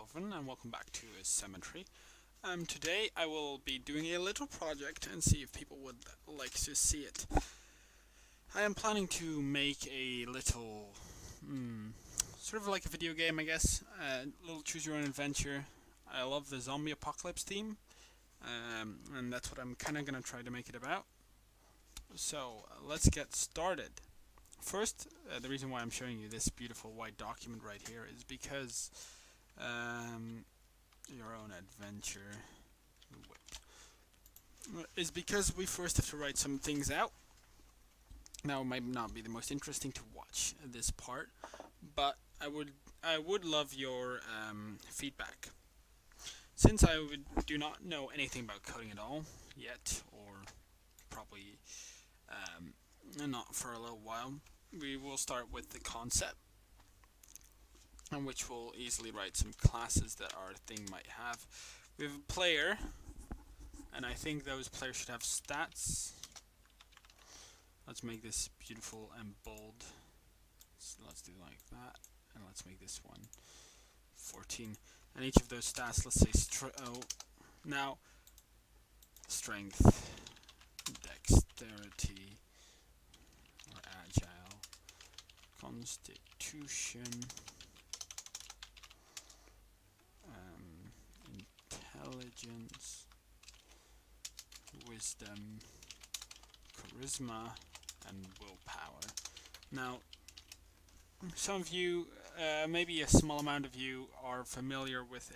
Calvin, and welcome back to Assametry. Today I will be doing a little project and see if people would like to see it. I am planning to make a little, sort of like a video game, I guess, a little choose your own adventure. I love the zombie apocalypse theme, and that's what I'm kind of going to try to make it about. So let's get started. First, the reason why I'm showing you this beautiful white document right here is because your own adventure is because we first have to write some things out. Now it might not be the most interesting to watch this part, but I would love your feedback. Since I do not know anything about coding at all yet, or probably not for a little while, we will start with the concept, in which we'll easily write some classes that our thing might have. We have a player, and I think those players should have stats. Let's make this beautiful and bold. So let's do like that, and let's make this one 14. And each of those stats, let's say now strength, dexterity, or agile, constitution, intelligence, wisdom, charisma, and willpower. Now, some of you, maybe a small amount of you, are familiar with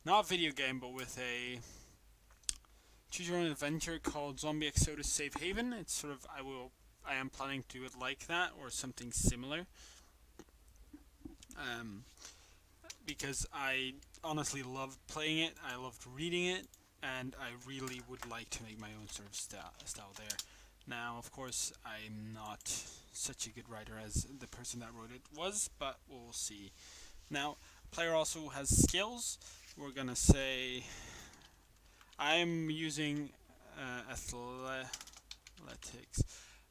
not a video game, but with a choose your own adventure called Zombie Exodus Safe Haven. It's sort of, I am planning to do it like that, or something similar. Because I honestly loved playing it, I loved reading it, and I really would like to make my own sort of style there. Now, of course, I'm not such a good writer as the person that wrote it was, but we'll see. Now, player also has skills. We're gonna say I'm using athletics.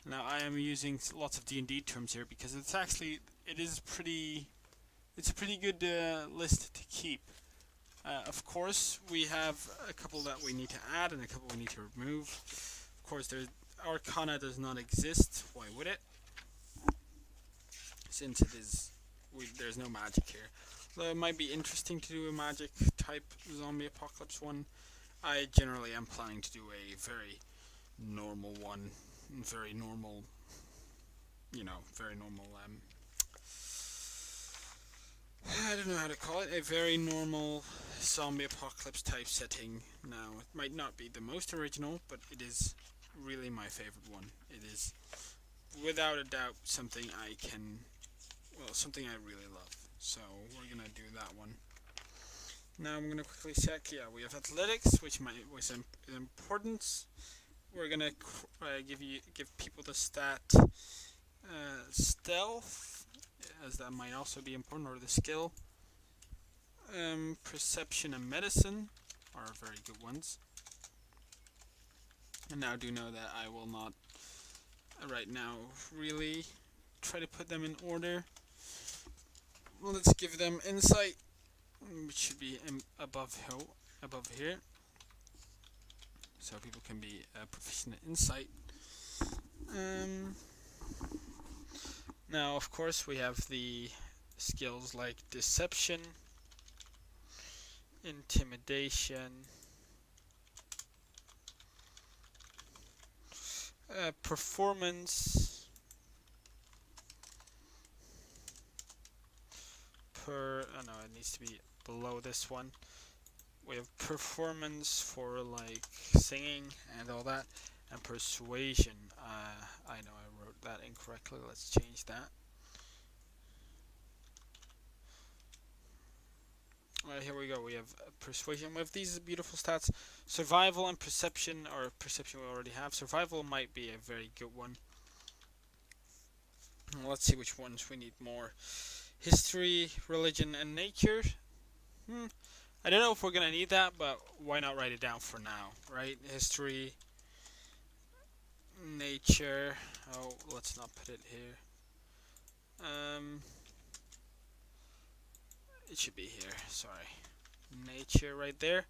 Now, I am using lots of D&D terms here because it's a pretty good list to keep. Of course, we have a couple that we need to add and a couple we need to remove. Of course, Arcana does not exist. Why would it? Since there's no magic here. Though it might be interesting to do a magic type zombie apocalypse one. I generally am planning to do a very normal one. Very normal, I don't know how to call it, a very normal zombie apocalypse type setting. Now, it might not be the most original, but it is really my favorite one. It is, without a doubt, something something I really love. So, we're gonna do that one. Now, I'm gonna quickly check. Yeah, we have athletics, which was importance. We're gonna give people the stat stealth, as that might also be important, or the skill. Perception and medicine are very good ones. And now do know that I will not right now really try to put them in order. Let's give them insight, which should be above here, so people can be proficient in insight. Now, of course, we have the skills like deception, intimidation, performance, it needs to be below this one. We have performance for like singing and all that, and persuasion. I know I wrote that incorrectly. Let's change that. Alright, here we go. We have persuasion. We have these beautiful stats. Survival and perception, or perception we already have. Survival might be a very good one. Let's see which ones we need more. History, religion, and nature. I don't know if we're going to need that, but why not write it down for now, right? History, nature. Oh, let's not put it here. it should be here, sorry. Nature right there.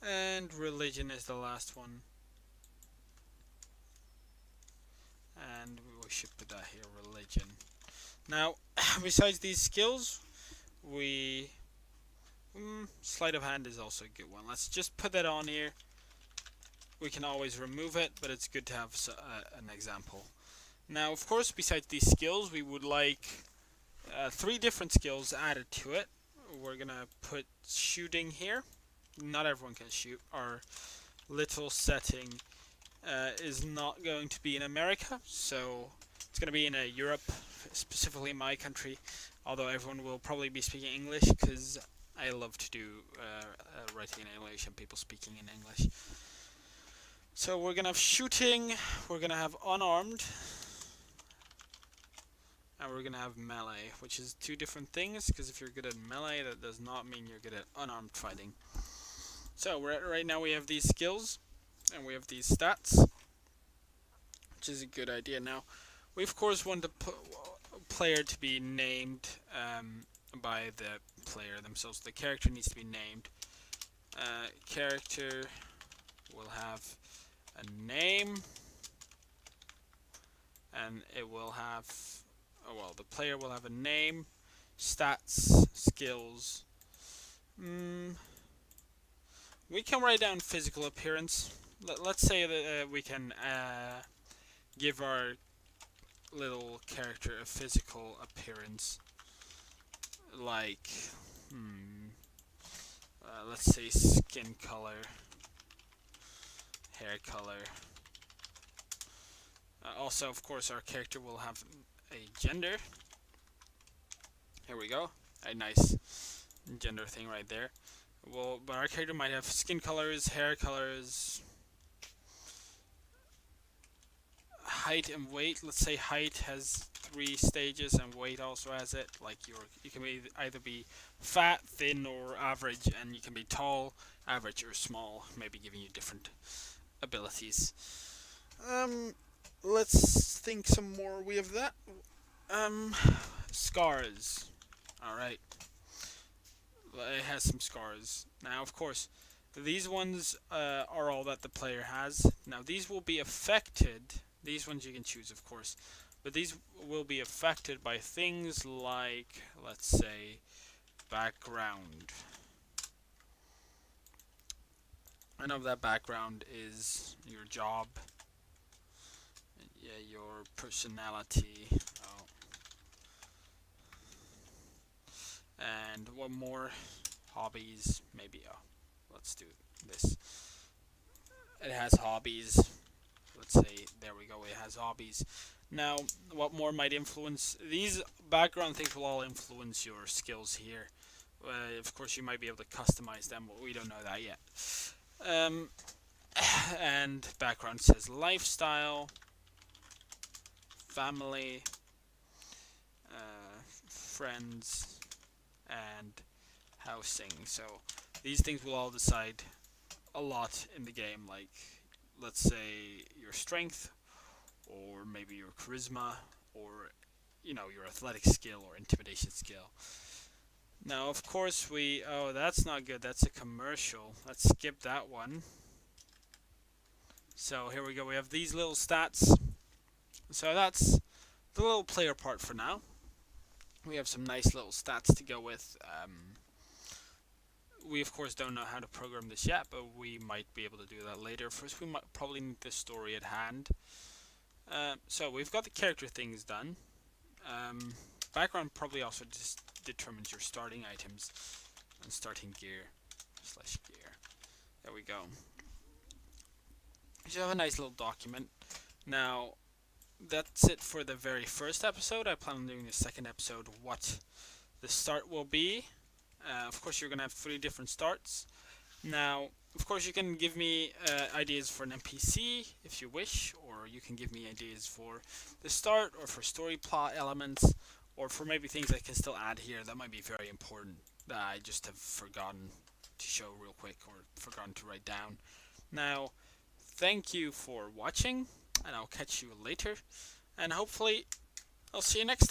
And religion is the last one. And we should put that here, religion. Now, besides these skills, we... sleight of hand is also a good one. Let's just put that on here. We can always remove it, but it's good to have an example. Now, of course, besides these skills, we would like 3 different skills added to it. We're gonna put shooting here. Not everyone can shoot. Our little setting is not going to be in America, so it's going to be in Europe, specifically my country, although everyone will probably be speaking English because I love to do writing in English and people speaking in English. So we're going to have shooting, we're going to have unarmed, and we're going to have melee, which is 2 different things, because if you're good at melee, that does not mean you're good at unarmed fighting. So right now we have these skills, and we have these stats, which is a good idea. Now, we of course want the player to be named by the player themselves. The character needs to be named. Character will have a name, and it will have, the player will have a name, stats, skills. We can write down physical appearance. Let's say that we can give our little character a physical appearance, like, let's say skin color, hair color. Also, of course, our character will have a gender. Here we go, a nice gender thing right there. Well, but our character might have skin colors, hair colors, height and weight. Let's say height has 3 stages and weight also has it. Like you can either be fat, thin, or average, and you can be tall, average, or small, maybe giving you different abilities. Let's think some more. We have that. Scars. Alright. It has some scars. Now, of course, these ones are all that the player has. Now, these will be affected. These ones you can choose, of course. But these will be affected by things like, let's say, background. I know that background is your job. Yeah, your personality. Oh. And one more, hobbies, maybe. Let's do this. It has hobbies. Let's say, there we go, it has hobbies. Now, what more might influence? These background things will all influence your skills here. Of course, you might be able to customize them, but we don't know that yet. And background says lifestyle, family, friends, and housing. So these things will all decide a lot in the game, like let's say your strength, or maybe your charisma, or your athletic skill or intimidation skill. Now, of course, that's not good. That's a commercial. Let's skip that one. So here we go. We have these little stats. So that's the little player part for now. We have some nice little stats to go with. We of course don't know how to program this yet, but we might be able to do that later. First, we might probably need the story at hand. So we've got the character things done. Background probably also just determines your starting items and starting gear / gear. There we go. So you have a nice little document. Now, that's it for the very first episode. I plan on doing the second episode, what the start will be. Of course, you're going to have 3 different starts. Now, of course, you can give me ideas for an NPC if you wish, or you can give me ideas for the start, or for story plot elements, or for maybe things I can still add here that might be very important that I just have forgotten to show real quick, or forgotten to write down. Now, thank you for watching, and I'll catch you later, and hopefully I'll see you next time.